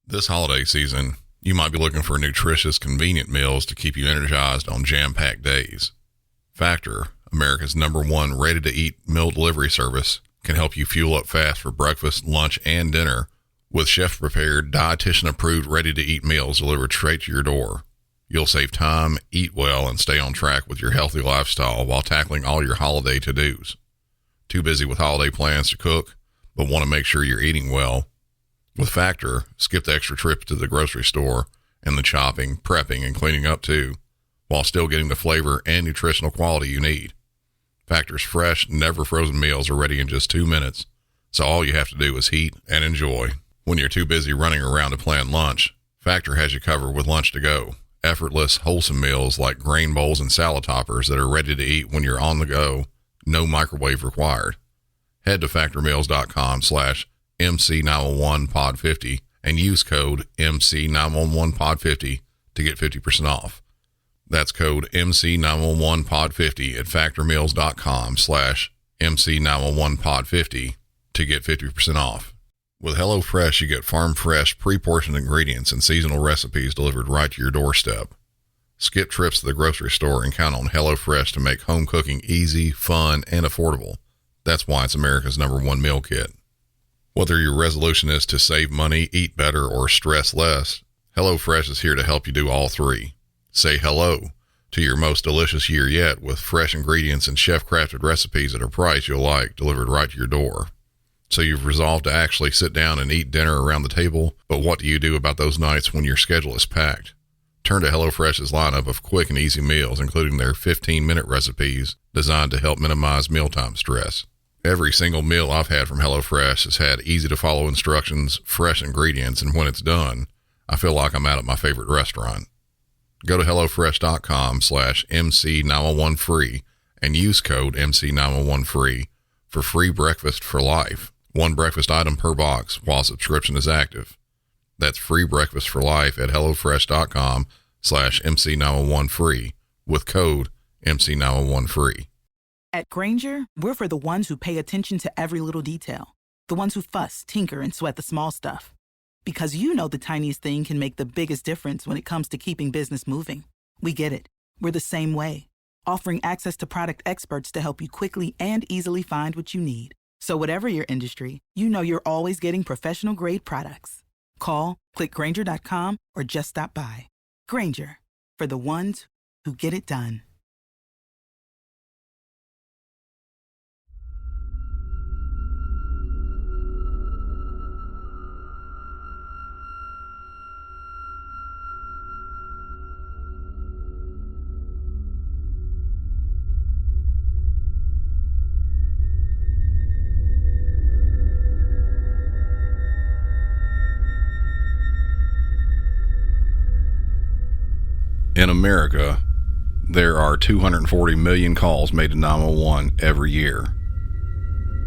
This holiday season, you might be looking for nutritious, convenient meals to keep you energized on jam-packed days. Factor, America's #1 ready-to-eat meal delivery service, can help you fuel up fast for breakfast, lunch, and dinner with chef-prepared, dietitian-approved, ready-to-eat meals delivered straight to your door. You'll save time, eat well, and stay on track with your healthy lifestyle while tackling all your holiday to-dos. Too busy with holiday plans to cook, but want to make sure you're eating well? With Factor, skip the extra trip to the grocery store and the chopping, prepping, and cleaning up too, while still getting the flavor and nutritional quality you need. Factor's fresh, never frozen meals are ready in just 2 minutes, so all you have to do is heat and enjoy. When you're too busy running around to plan lunch, Factor has you covered with lunch to go. Effortless, wholesome meals like grain bowls and salad toppers that are ready to eat when you're on the go, no microwave required. Head to factormeals.com/MC911pod50 and use code MC911pod50 to get 50% off. That's code MC911pod50 at factormeals.com/MC911pod50 to get 50% off. With HelloFresh, you get farm-fresh, pre-portioned ingredients and seasonal recipes delivered right to your doorstep. Skip trips to the grocery store and count on HelloFresh to make home cooking easy, fun, and affordable. That's why it's America's #1 meal kit. Whether your resolution is to save money, eat better, or stress less, HelloFresh is here to help you do all three. Say hello to your most delicious year yet with fresh ingredients and chef-crafted recipes at a price you'll like delivered right to your door. So you've resolved to actually sit down and eat dinner around the table, but what do you do about those nights when your schedule is packed? Turn to HelloFresh's lineup of quick and easy meals, including their 15-minute recipes designed to help minimize mealtime stress. Every single meal I've had from HelloFresh has had easy-to-follow instructions, fresh ingredients, and when it's done, I feel like I'm out at my favorite restaurant. Go to HelloFresh.com/MC911free and use code MC911free for free breakfast for life. One breakfast item per box while subscription is active. That's free breakfast for life at HelloFresh.com/MC911free with code MC911free. At Grainger, we're for the ones who pay attention to every little detail. The ones who fuss, tinker, and sweat the small stuff. Because you know the tiniest thing can make the biggest difference when it comes to keeping business moving. We get it. We're the same way. Offering access to product experts to help you quickly and easily find what you need. So whatever your industry, you know you're always getting professional-grade products. Call, click Grainger.com, or just stop by. Grainger, for the ones who get it done. In America, there are 240 million calls made to 911 every year.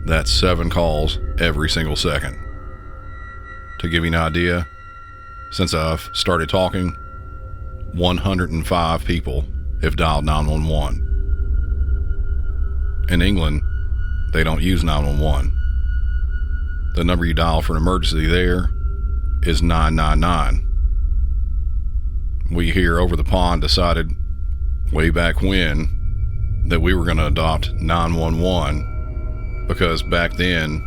That's 7 calls every single second. To give you an idea, since I've started talking, 105 people have dialed 911. In England, they don't use 911. The number you dial for an emergency there is 999. We here over the pond decided way back when that we were going to adopt 911 because back then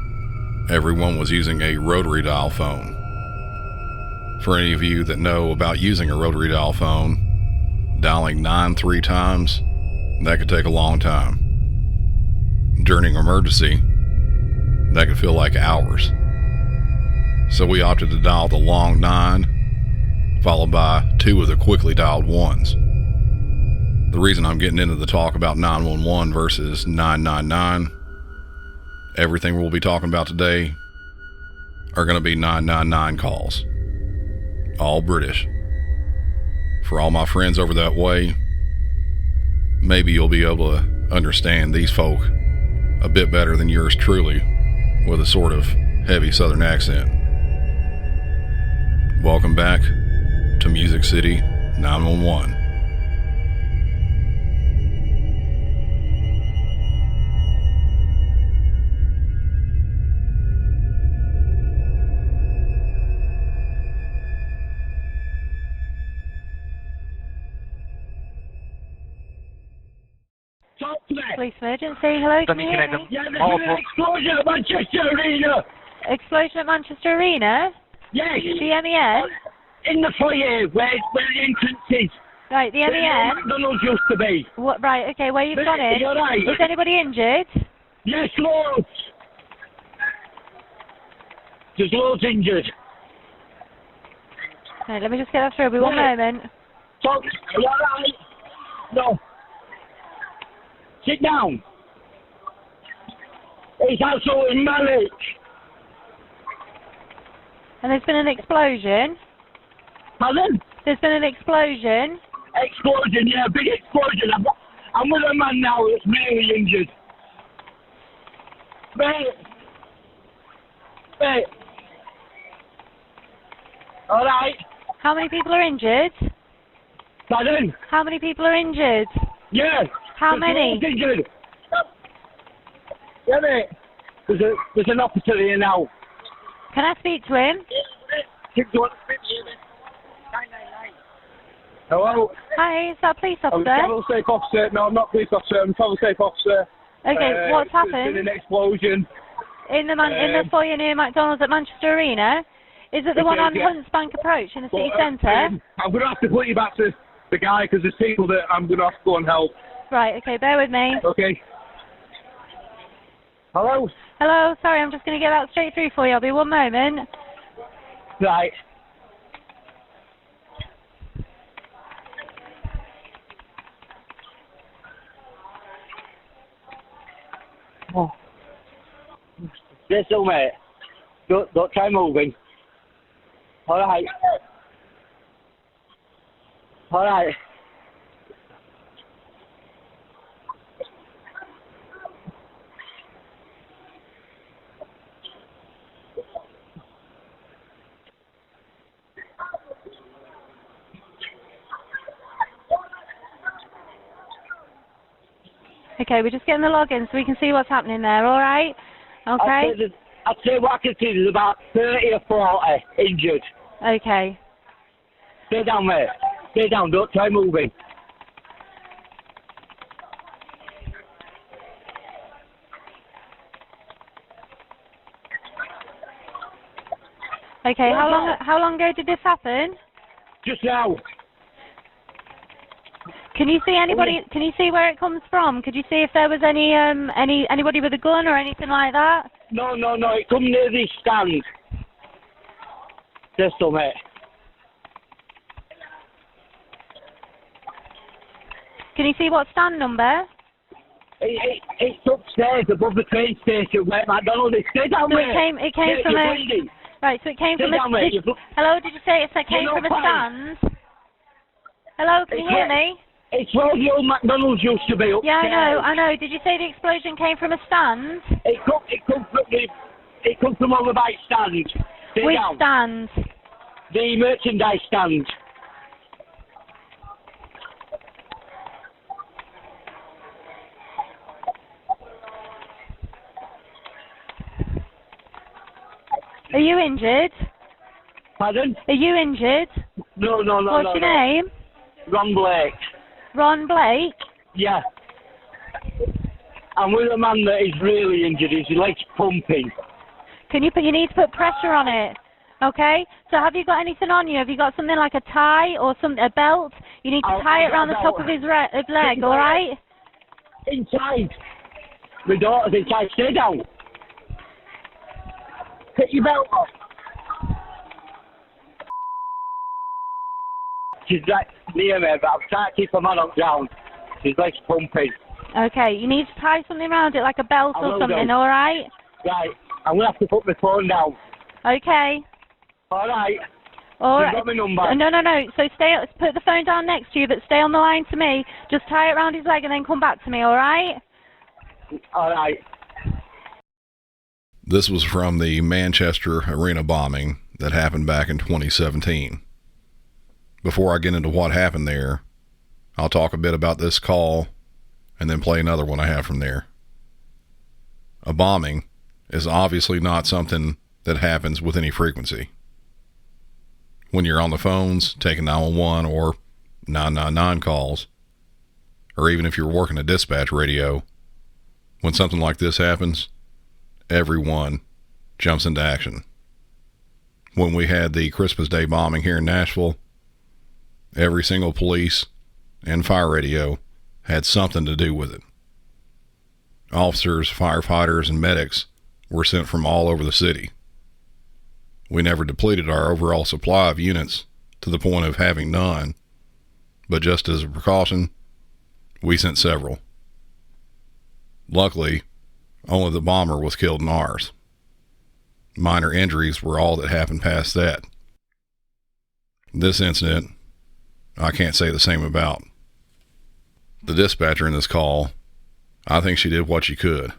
everyone was using a rotary dial phone. For any of you that know about using a rotary dial phone, dialing 93 times, that could take a long time. During an emergency, that could feel like hours. So we opted to dial the long 9, followed by 2 of the quickly dialed 1s. The reason I'm getting into the talk about 911 versus 999, everything we'll be talking about today are going to be 999 calls. All British. For all my friends over that way, maybe you'll be able to understand these folk a bit better than yours truly with a sort of heavy southern accent. Welcome back to Music City 911. Police emergency. Hello, can you hear me? Yeah, there's been an explosion at Manchester Arena. Explosion at Manchester Arena? Yes. The MEN? In the foyer, where the entrance is. Right, the Where MEN? McDonald's used to be. What, right, okay, where you've gone in? You're right. Is anybody injured? Yes, loads. There's loads injured. Right, let me just get that through. Be one moment. So, are you alright? No. Sit down. It's absolutely manic. And there's been an explosion. Pardon? There's been an explosion. Explosion, yeah, big explosion. I'm with a man now that's really injured. Mate. Alright. How many people are injured? Pardon? How many people are injured? Yeah. How many? Injured. Yeah, mate. There's an officer here now. Can I speak to him? Hello? Hi, is that a police I'm a officer? travel safe officer. No, I'm not police officer. I'm a travel safe officer. Okay, what's happened? There's been an explosion. In the foyer near McDonald's at Manchester Arena? Is it the one on Hunts Bank Approach in the city centre? I'm going to have to put you back to the guy because there's people that I'm going to have to go and help. Right, okay, bear with me. Okay. Hello? Hello, sorry, I'm just going to get that straight through for you. I'll be one moment. Right. Oh. Stay still, mate. Don't try moving. Alright. Alright. Okay, we're just getting the login so we can see what's happening there, alright? Okay? I'd say what I can see is about 30 or 40 injured. Okay. Stay down, mate. Stay down, don't try moving. Okay, how long ago did this happen? Just now. Can you see anybody? Can you see where it comes from? Could you see if there was anybody with a gun or anything like that? No. It come near this stand. Just a mate. Can you see what stand number? It's upstairs above the train station where McDonald's is. Stay down, So mate. it came from a. Bleeding. Right. So it came Stay from down, a. mate. Hello. Did you say it came from a stand? Hello. Can you hear me? It's where the old McDonald's used to be upstairs. Yeah, I know. Did you say the explosion came from a stand? It comes from over by stand. Stay Which down. stand? The merchandise stand. Are you injured? Pardon? Are you injured? No. What's your name? Ron Blake. Ron Blake? Yeah. I'm with a man that is really injured. His leg's pumping. You need to put pressure on it. Okay? So have you got anything on you? Have you got something like a tie or a belt? You need to tie it around the top of his leg, alright? Inside. My daughter's inside. Stay down. Take your belt off. She's right near me, but I'm trying to keep her man up down. His leg's pumping. Okay, you need to tie something around it like a belt or something, alright? Right. I'm going to have to put my phone down. Okay. Alright. Alright. You've got my number. No. So put the phone down next to you, but stay on the line to me. Just tie it around his leg and then come back to me, alright? Alright. This was from the Manchester Arena bombing that happened back in 2017. Before I get into what happened there, I'll talk a bit about this call and then play another one I have from there. A bombing is obviously not something that happens with any frequency. When you're on the phones, taking 911 or 999 calls, or even if you're working a dispatch radio, When something like this happens, everyone jumps into action. When we had the Christmas Day bombing here in Nashville, every single police and fire radio had something to do with it. Officers, firefighters, and medics were sent from all over the city. We never depleted our overall supply of units to the point of having none, but just as a precaution, we sent several. Luckily, only the bomber was killed in ours. Minor injuries were all that happened past that. This incident, I can't say the same about. The dispatcher in this call, I think she did what she could.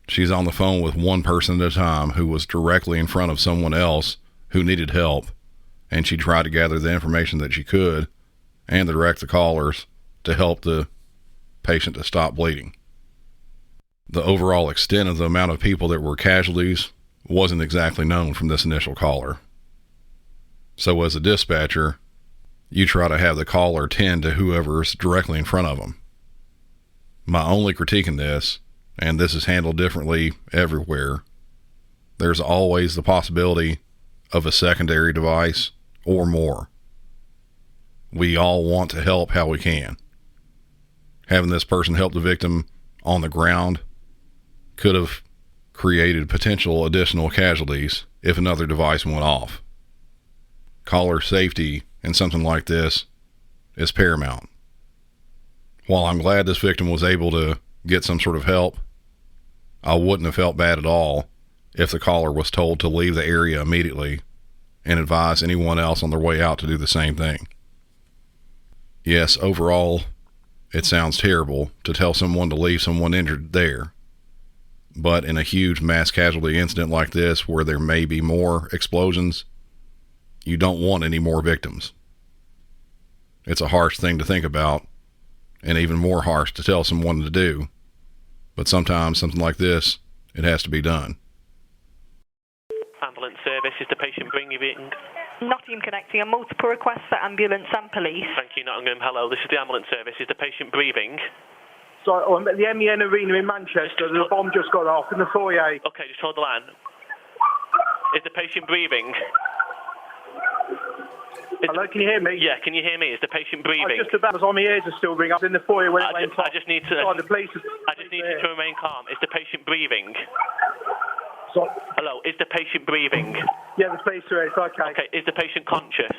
She's on the phone with one person at a time who was directly in front of someone else who needed help, and she tried to gather the information that she could and to direct the callers to help the patient to stop bleeding. The overall extent of the amount of people that were casualties wasn't exactly known from this initial caller. So as a dispatcher, you try to have the caller tend to whoever's directly in front of them. My only critique in this, and this is handled differently everywhere, there's always the possibility of a secondary device or more. We all want to help how we can. Having this person help the victim on the ground could have created potential additional casualties if another device went off. Caller safety in something like this is paramount. While I'm glad this victim was able to get some sort of help, I wouldn't have felt bad at all if the caller was told to leave the area immediately and advise anyone else on their way out to do the same thing. Yes, overall, it sounds terrible to tell someone to leave someone injured there. But in a huge mass casualty incident like this, where there may be more explosions, you don't want any more victims. It's a harsh thing to think about, and even more harsh to tell someone to do. But sometimes something like this, it has to be done. Ambulance service, is the patient bringing in? Nottingham connecting. A multiple requests for ambulance and police. Thank you, Nottingham. Hello, this is the ambulance service. Is the patient breathing? So I'm at the MEN Arena in Manchester. The bomb just got off in the foyer. Okay, just hold the line. Is the patient breathing? Hello, can you hear me? Yeah, can you hear me? Is the patient breathing? I just about was on my ears are still ringing up in the foyer when it went off. I just need to. The police I just need you to remain calm. Is the patient breathing? So, hello, is the patient breathing? Yeah, the police are. It's okay. Okay, is the patient conscious?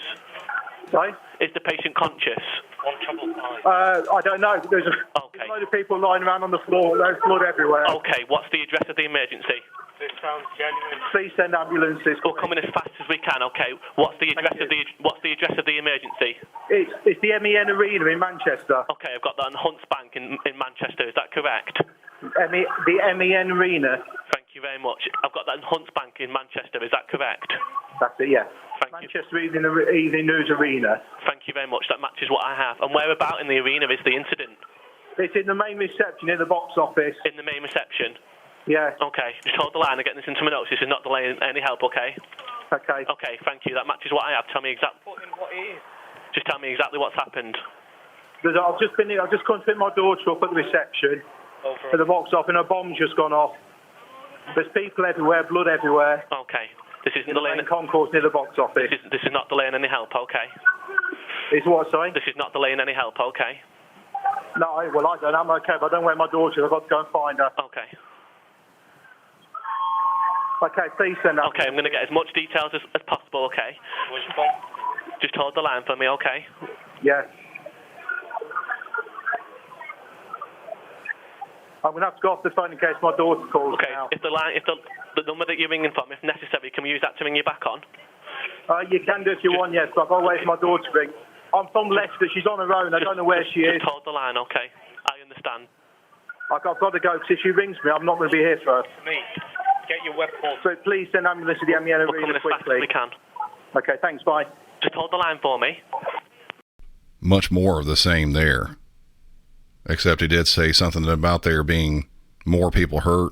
Sorry? Is the patient conscious? I don't know. There's a load of people lying around on the floor. There's blood everywhere. Okay, what's the address of the emergency? This sounds genuine. Please send ambulances. We're coming as fast as we can. Okay, what's the address of the emergency? It's the MEN Arena in Manchester. Okay, I've got that on Hunts Bank in Manchester. Is that correct? The MEN Arena. Thank you very much. I've got that in Hunts Bank in Manchester. Is that correct? That's it, yeah. Manchester Evening News Arena. Thank you very much. That matches what I have. And where about in the arena is the incident? It's in the main reception in the box office. In the main reception? Yeah. Okay, just hold the line. I'm getting this into my notes. This is not delaying any help, okay? Okay. Okay, thank you. That matches what I have. Tell me exactly. What it is. Just tell me exactly what's happened. I've just come to pick my daughter up at the reception for the box office, and a bomb's just gone off. There's people everywhere, blood everywhere. Okay. This isn't delaying concourse near the box office. This is not delaying any help, okay? It's what, sorry? This is not delaying any help, okay? No, well, I don't. I'm okay, but I don't know where my daughter is. I've got to go and find her. Okay. Okay, please send that. Okay, I'm going to get as much details as possible, okay? Just hold the line for me, okay? Yeah. I'm going to have to go off the phone in case my daughter calls. Okay, now. if the number that you're ringing from, if necessary, can we use that to ring you back on? You can do if you want, yes, but I've got to wait for my daughter to ring. I'm from Leicester. She's on her own. I don't know where she is. Just hold the line, okay? I understand. I've got to go, because if she rings me, I'm not going to be here for her. Me. Get your web call. So please send ambulance to the MEN Arena quickly. As fast as we can. Okay, thanks, bye. Just hold the line for me. Much more of the same there. Except he did say something about there being more people hurt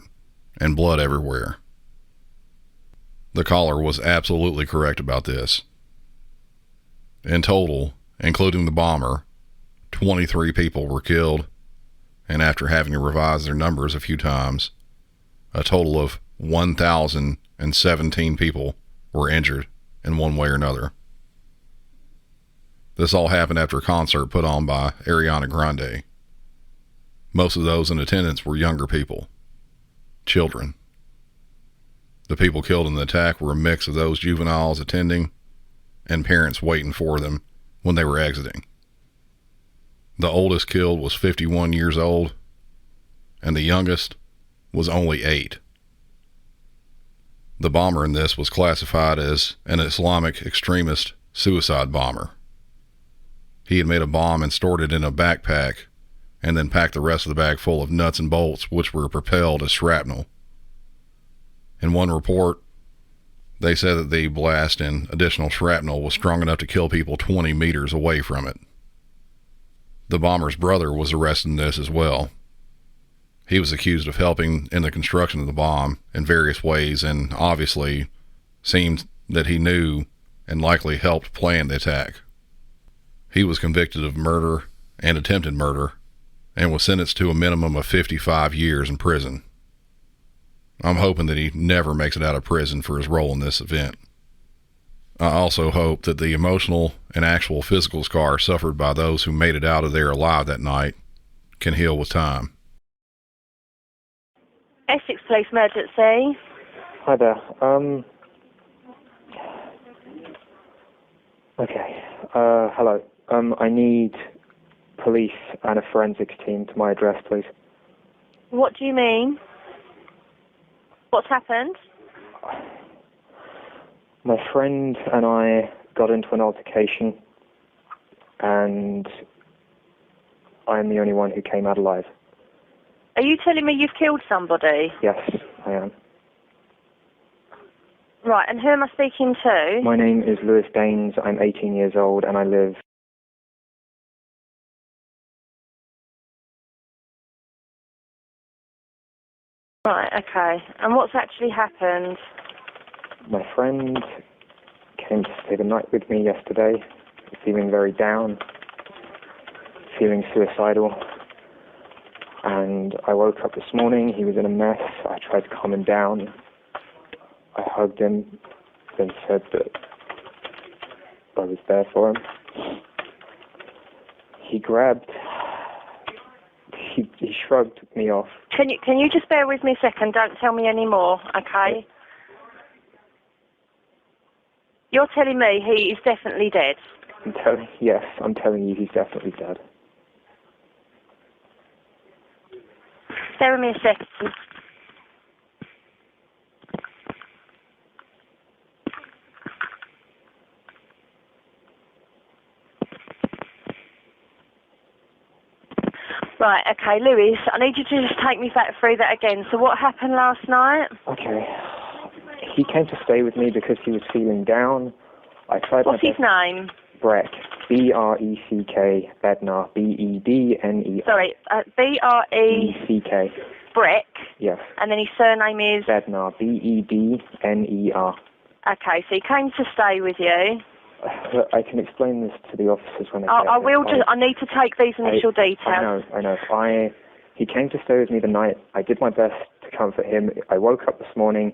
and blood everywhere. The caller was absolutely correct about this. In total, including the bomber, 23 people were killed and after having to revise their numbers a few times, a total of 1,017 people were injured in one way or another. This all happened after a concert put on by Ariana Grande. Most of those in attendance were younger people, children. The people killed in the attack were a mix of those juveniles attending and parents waiting for them when they were exiting. The oldest killed was 51 years old, and the youngest was only 8. The bomber in this was classified as an Islamic extremist suicide bomber. He had made a bomb and stored it in a backpack, and then packed the rest of the bag full of nuts and bolts, which were propelled as shrapnel. In one report, they said that the blast and additional shrapnel was strong enough to kill people 20 meters away from it. The bomber's brother was arrested in this as well. He was accused of helping in the construction of the bomb in various ways, and obviously seemed that he knew and likely helped plan the attack. He was convicted of murder and attempted murder and was sentenced to a minimum of 55 years in prison. I'm hoping that he never makes it out of prison for his role in this event. I also hope that the emotional and actual physical scars suffered by those who made it out of there alive that night can heal with time. Essex Police Emergency. Hi there. Okay. Hello. I need police and a forensics team to my address, please. What do you mean? What's happened? My friend and I got into an altercation, and I'm the only one who came out alive. Are you telling me you've killed somebody? Yes, I am. Right, and who am I speaking to? My name is Lewis Daines. I'm 18 years old, and I live... Right, okay. And what's actually happened? My friend came to stay the night with me yesterday, feeling very down, feeling suicidal. And I woke up this morning, he was in a mess. I tried to calm him down. I hugged him, then said that I was there for him. He shrugged me off. Can you just bear with me a second? Don't tell me any more, okay? You're telling me he is definitely dead? Yes, I'm telling you he's definitely dead. Bear with me a second. Right, okay, Lewis, I need you to just take me back through that again. So what happened last night? Okay. He came to stay with me because he was feeling down. I tried What's his name? Breck. B-R-E-C-K. Bednar. B-E-D-N-E-R. Sorry, B-R-E-C-K. Breck? Yes. And then his surname is? Bednar. B-E-D-N-E-R. Okay, so he came to stay with you. I can explain this to the officers when they I will just. I need to take these initial details. I know. He came to stay with me the night. I did my best to comfort him. I woke up this morning.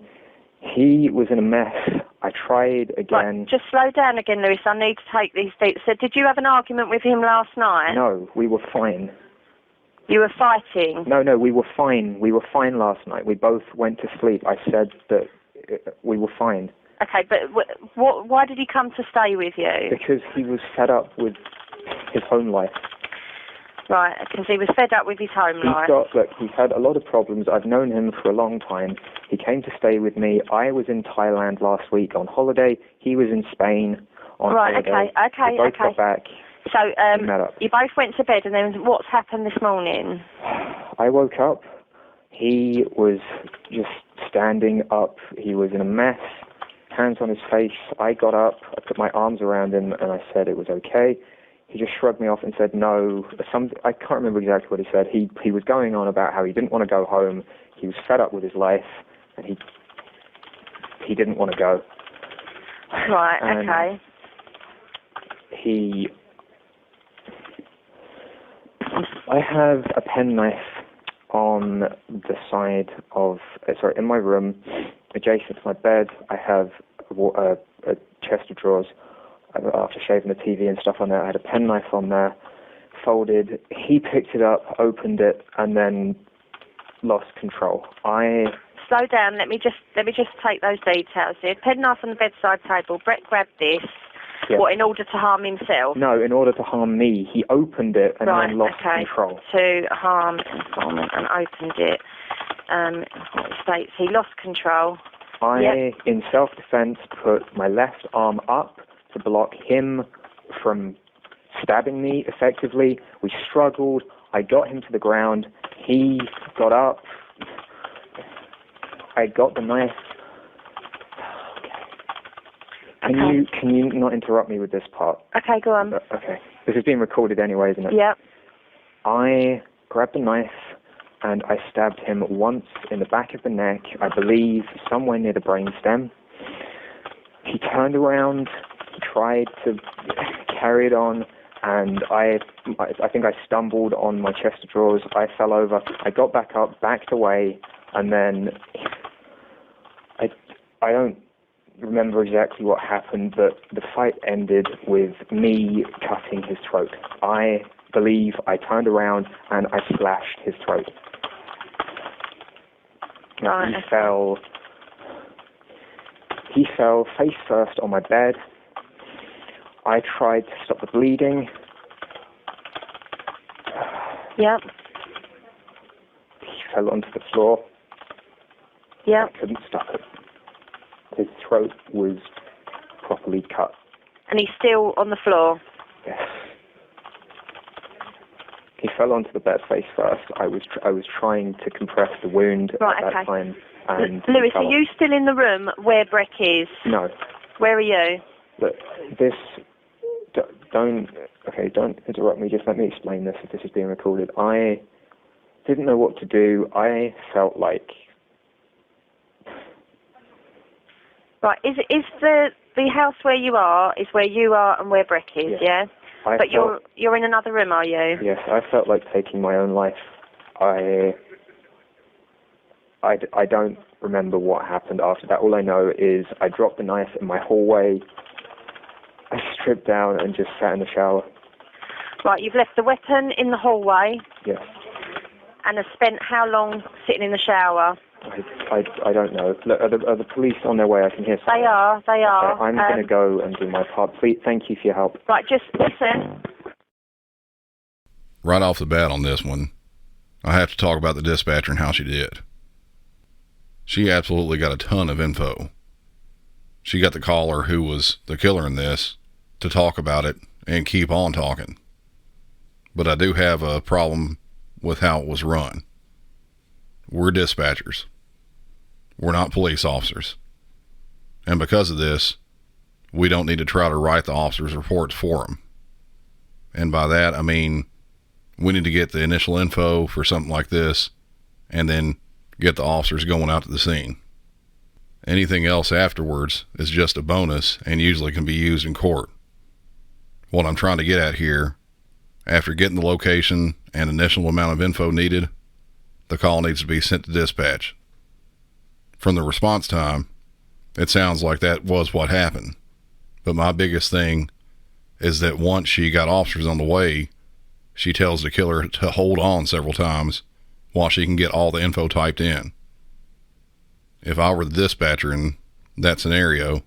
He was in a mess. I tried again. Right, just slow down again, Lewis. I need to take these details. So, did you have an argument with him last night? No, we were fine. You were fighting? No, we were fine. We were fine last night. We both went to sleep. I said that we were fine. Okay, but why did he come to stay with you? Because he was fed up with his home life. Right, because he was fed up with his home life. He's had a lot of problems. I've known him for a long time. He came to stay with me. I was in Thailand last week on holiday. He was in Spain on holiday. Okay. We both got back. So, met up. You both went to bed, and then what's happened this morning? I woke up. He was just standing up. He was in a mess. Hands on his face. I got up, I put my arms around him, and I said it was okay. He just shrugged me off and said no. I can't remember exactly what he said. He was going on about how he didn't want to go home. He was fed up with his life, and he didn't want to go. Right, and okay. I have a penknife on the side of, in my room, adjacent to my bed. I have a chest of drawers. After shaving the TV and stuff on there, I had a penknife on there, folded. He picked it up, opened it, and then lost control. Slow down. Let me just take those details here. Penknife on the bedside table. Brett grabbed this. Yeah. What, in order to harm himself? No, in order to harm me. He opened it and then lost control. To harm informant and opened it. What states he lost control. In self-defense, put my left arm up to block him from stabbing me effectively. We struggled. I got him to the ground. He got up. I got the knife. Can you not interrupt me with this part? Okay, go on. Okay. This is being recorded anyway, isn't it? Yep. I grabbed the knife and I stabbed him once in the back of the neck, I believe somewhere near the brainstem. He turned around, tried to carry it on, and I think I stumbled on my chest of drawers. I fell over. I got back up, backed away, and then I don't remember exactly what happened, but the fight ended with me cutting his throat. I believe I turned around and I slashed his throat. Now, he fell face first on my bed. I tried to stop the bleeding. Yep. He fell onto the floor. Yep. I couldn't stop it. His throat was properly cut. And he's still on the floor? Yes. He fell onto the bed face first. I was trying to compress the wound at that time. And Lewis, are you still in the room where Breck is? No. Where are you? Look, don't interrupt me. Just let me explain this if this is being recorded. I didn't know what to do. I felt like... Right, is the house where you are is where you are and where Breck is, yeah? But you're in another room, are you? Yes, I felt like taking my own life. I don't remember what happened after that. All I know is I dropped the knife in my hallway. I stripped down and just sat in the shower. Right, you've left the weapon in the hallway. Yes. And have spent how long sitting in the shower? I don't know. Look, are the police on their way? I can hear something. They are. Okay, I'm going to go and do my part. Please, thank you for your help. Right, just listen. Right off the bat on this one, I have to talk about the dispatcher and how she did. She absolutely got a ton of info. She got the caller, who was the killer in this, to talk about it and keep on talking. But I do have a problem with how it was run. We're dispatchers. We're not police officers. And because of this, we don't need to try to write the officers' reports for them. And by that, I mean, we need to get the initial info for something like this and then get the officers going out to the scene. Anything else afterwards is just a bonus and usually can be used in court. What I'm trying to get at here, after getting the location and initial amount of info needed, the call needs to be sent to dispatch. From the response time, it sounds like that was what happened. But my biggest thing is that once she got officers on the way, she tells the killer to hold on several times while she can get all the info typed in. If I were the dispatcher in that scenario,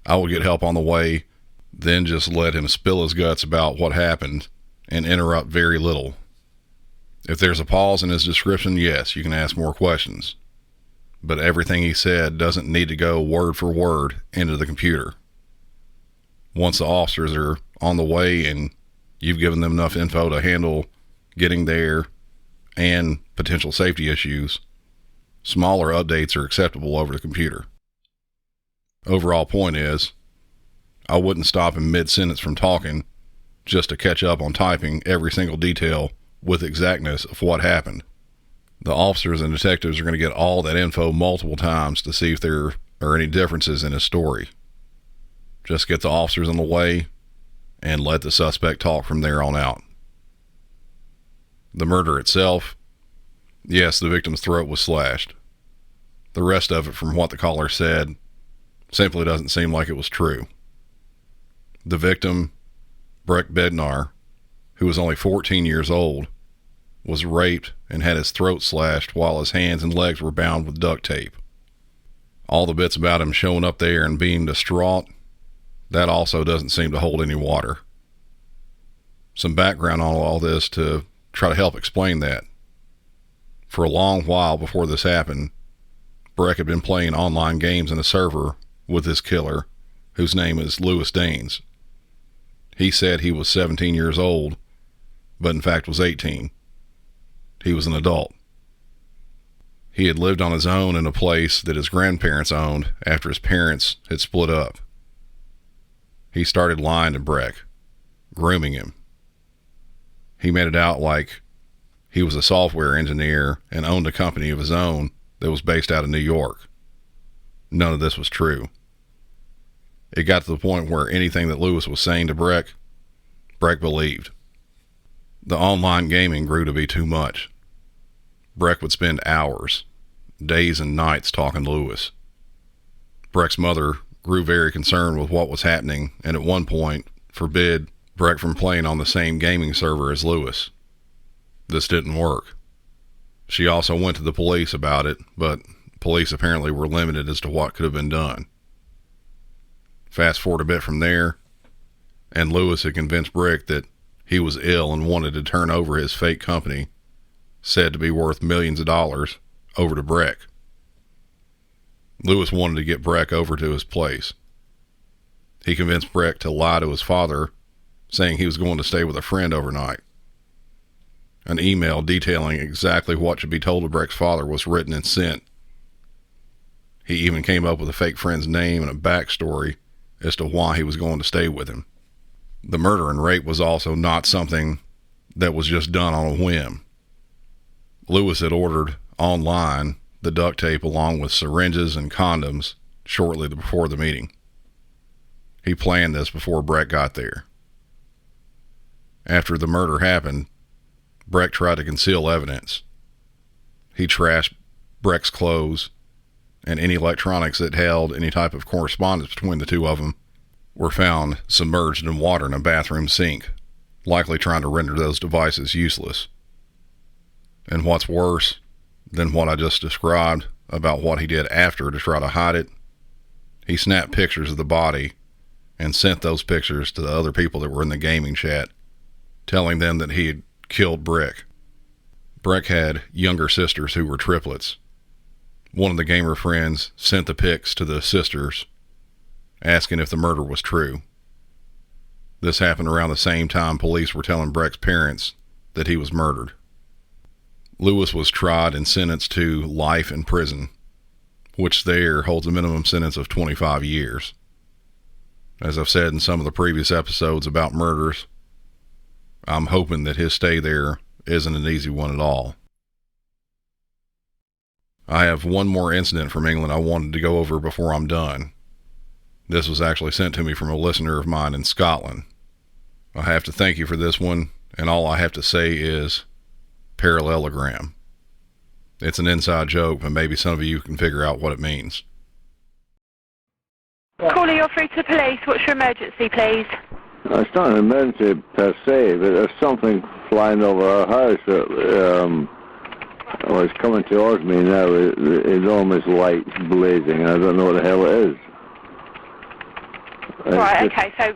I would get help on the way, then just let him spill his guts about what happened and interrupt very little. If there's a pause in his description, yes, you can ask more questions. But everything he said doesn't need to go word for word into the computer. Once the officers are on the way and you've given them enough info to handle getting there and potential safety issues, smaller updates are acceptable over the computer. Overall point is, I wouldn't stop in mid-sentence from talking just to catch up on typing every single detail with exactness of what happened. The officers and detectives are going to get all that info multiple times to see if there are any differences in his story. Just get the officers in the way and let the suspect talk from there on out. The murder itself, yes, the victim's throat was slashed. The rest of it, from what the caller said, simply doesn't seem like it was true. The victim, Breck Bednar, who was only 14 years old, was raped and had his throat slashed while his hands and legs were bound with duct tape. All the bits about him showing up there and being distraught, that also doesn't seem to hold any water. Some background on all this to try to help explain that. For a long while before this happened, Breck had been playing online games in a server with this killer, whose name is Louis Daines. He said he was 17 years old, but in fact was 18. He was an adult. He had lived on his own in a place that his grandparents owned after his parents had split up. He started lying to Breck, grooming him. He made it out like he was a software engineer and owned a company of his own that was based out of New York. None of this was true. It got to the point where anything that Louis was saying to Breck believed. The online gaming grew to be too much. Breck would spend hours, days and nights talking to Louis. Breck's mother grew very concerned with what was happening and at one point forbid Breck from playing on the same gaming server as Louis. This didn't work. She also went to the police about it, but police apparently were limited as to what could have been done. Fast forward a bit from there, and Louis had convinced Breck that he was ill and wanted to turn over his fake company, said to be worth millions of dollars, over to Breck. Louis wanted to get Breck over to his place. He convinced Breck to lie to his father, saying he was going to stay with a friend overnight. An email detailing exactly what should be told to Breck's father was written and sent. He even came up with a fake friend's name and a backstory as to why he was going to stay with him. The murder and rape was also not something that was just done on a whim. Louis had ordered online the duct tape along with syringes and condoms shortly before the meeting. He planned this before Breck got there. After the murder happened, Breck tried to conceal evidence. He trashed Breck's clothes, and any electronics that held any type of correspondence between the two of them were found submerged in water in a bathroom sink, likely trying to render those devices useless. And what's worse than what I just described about what he did after to try to hide it, he snapped pictures of the body and sent those pictures to the other people that were in the gaming chat, telling them that he had killed Breck. Breck had younger sisters who were triplets. One of the gamer friends sent the pics to the sisters, asking if the murder was true. This happened around the same time police were telling Breck's parents that he was murdered. Louis was tried and sentenced to life in prison, which there holds a minimum sentence of 25 years. As I've said in some of the previous episodes about murders, I'm hoping that his stay there isn't an easy one at all. I have one more incident from England I wanted to go over before I'm done. This was actually sent to me from a listener of mine in Scotland. I have to thank you for this one, and all I have to say is parallelogram. It's an inside joke, but maybe some of you can figure out what it means. Caller, you're through to the police. What's your emergency, please? It's not an emergency per se, but there's something flying over our house that it's coming towards me now. Enormous lights blazing, and I don't know what the hell it is. Right, okay, so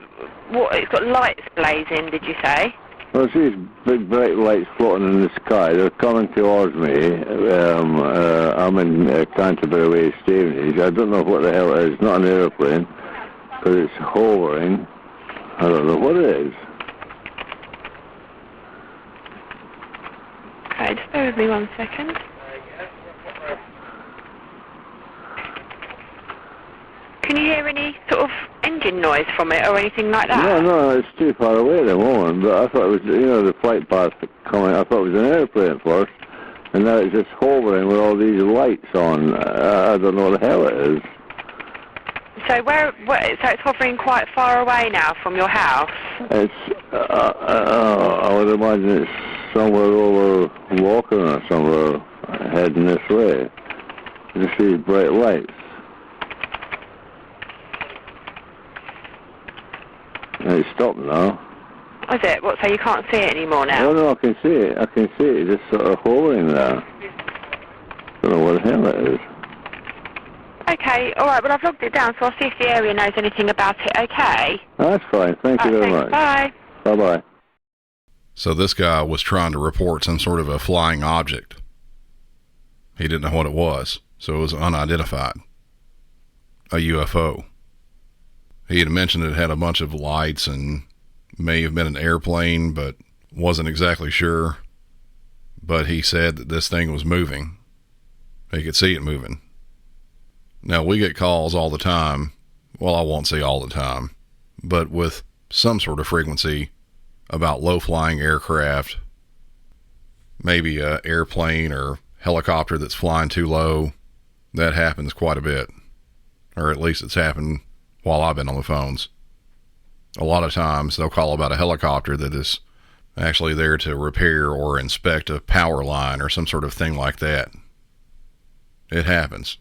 it's got lights blazing, did you say? Well, I see these big bright lights floating in the sky. They're coming towards me. I'm in Canterbury Way, Stevenage. I don't know what the hell it is. It's not an aeroplane, because it's hovering. I don't know what it is. Okay, just bear with me 1 second. Can you hear any sort of engine noise from it or anything like that? No, it's too far away at the moment, but I thought it was, the flight path coming, I thought it was an airplane first, and now it's just hovering with all these lights on. I don't know what the hell it is. So so it's hovering quite far away now from your house? It's, I would imagine it's somewhere over walking or somewhere heading this way. You see bright lights. And it's stopped now. Is it? What, so you can't see it anymore now? Oh, no, I can see it. I can see it just sort of hovering there. Don't know what the hell it is. Okay, alright, well I've logged it down, so I'll see if the area knows anything about it, okay? That's fine, thank you very much. Bye. Bye-bye. So this guy was trying to report some sort of a flying object. He didn't know what it was, so it was unidentified. A UFO. He had mentioned it had a bunch of lights and may have been an airplane, but wasn't exactly sure. But he said that this thing was moving. He could see it moving. Now, we get calls all the time. Well, I won't say all the time, but with some sort of frequency about low-flying aircraft, maybe an airplane or helicopter that's flying too low. That happens quite a bit, or at least it's happened while I've been on the phones. A lot of times they'll call about a helicopter that is actually there to repair or inspect a power line or some sort of thing like that. It happens.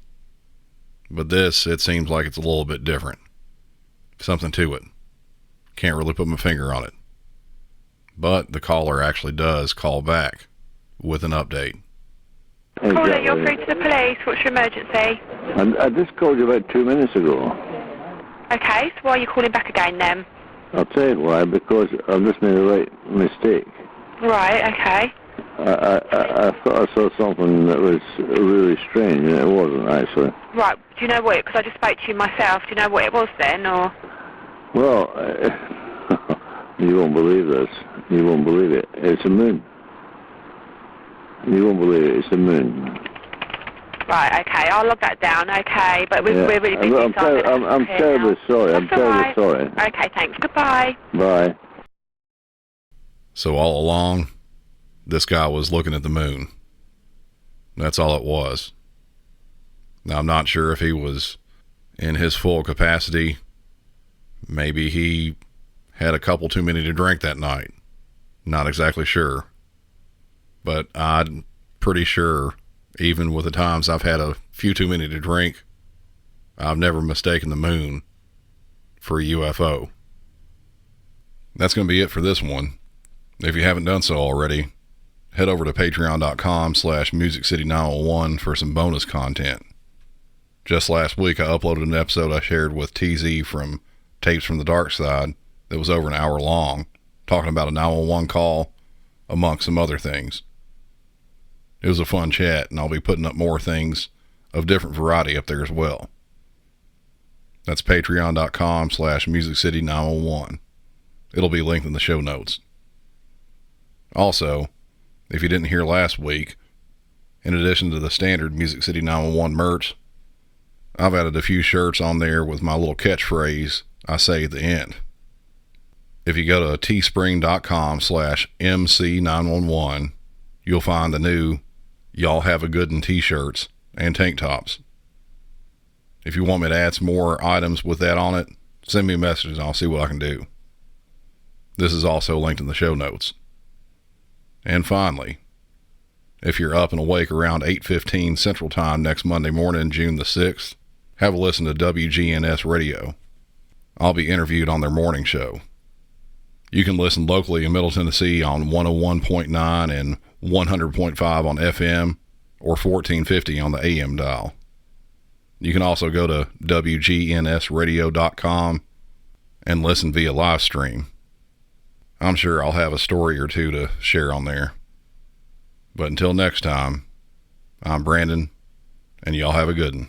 But this, it seems like it's a little bit different. Something to it. Can't really put my finger on it. But the caller actually does call back with an update. Caller, you're through to the police. What's your emergency? I just called you about 2 minutes ago. Okay, so why are you calling back again then? I'll tell you why, because I've just made a right mistake. Right, okay. I thought I saw something that was really strange, and it wasn't, actually. Right, do you know what? Because I just spoke to you myself. Do you know what it was then, or...? Well, you won't believe this. You won't believe it. It's a moon. You won't believe it. It's a moon. Right, okay. I'll log that down, okay. But we're really busy. I'm terribly sorry. I'm terribly sorry. Okay, thanks. Goodbye. Bye. So all along, this guy was looking at the moon. That's all it was. Now, I'm not sure if he was in his full capacity. Maybe he had a couple too many to drink that night. Not exactly sure. But I'm pretty sure, even with the times I've had a few too many to drink, I've never mistaken the moon for a UFO. That's going to be it for this one. If you haven't done so already, head over to patreon.com/MusicCity901 for some bonus content. Just last week, I uploaded an episode I shared with TZ from Tapes from the Dark Side that was over an hour long, talking about a 911 call, amongst some other things. It was a fun chat, and I'll be putting up more things of different variety up there as well. That's patreon.com/MusicCity901. It'll be linked in the show notes. Also, if you didn't hear last week, in addition to the standard Music City 911 merch, I've added a few shirts on there with my little catchphrase I say at the end. If you go to teespring.com/MC911, you'll find the new Y'all Have a Good'n t-shirts and tank tops. If you want me to add some more items with that on it, send me a message and I'll see what I can do. This is also linked in the show notes. And finally, if you're up and awake around 8:15 Central Time next Monday morning, June the 6th, have a listen to WGNS Radio. I'll be interviewed on their morning show. You can listen locally in Middle Tennessee on 101.9 and 100.5 on FM or 1450 on the AM dial. You can also go to WGNSradio.com and listen via live stream. I'm sure I'll have a story or two to share on there. But until next time, I'm Brandon, and y'all have a good one.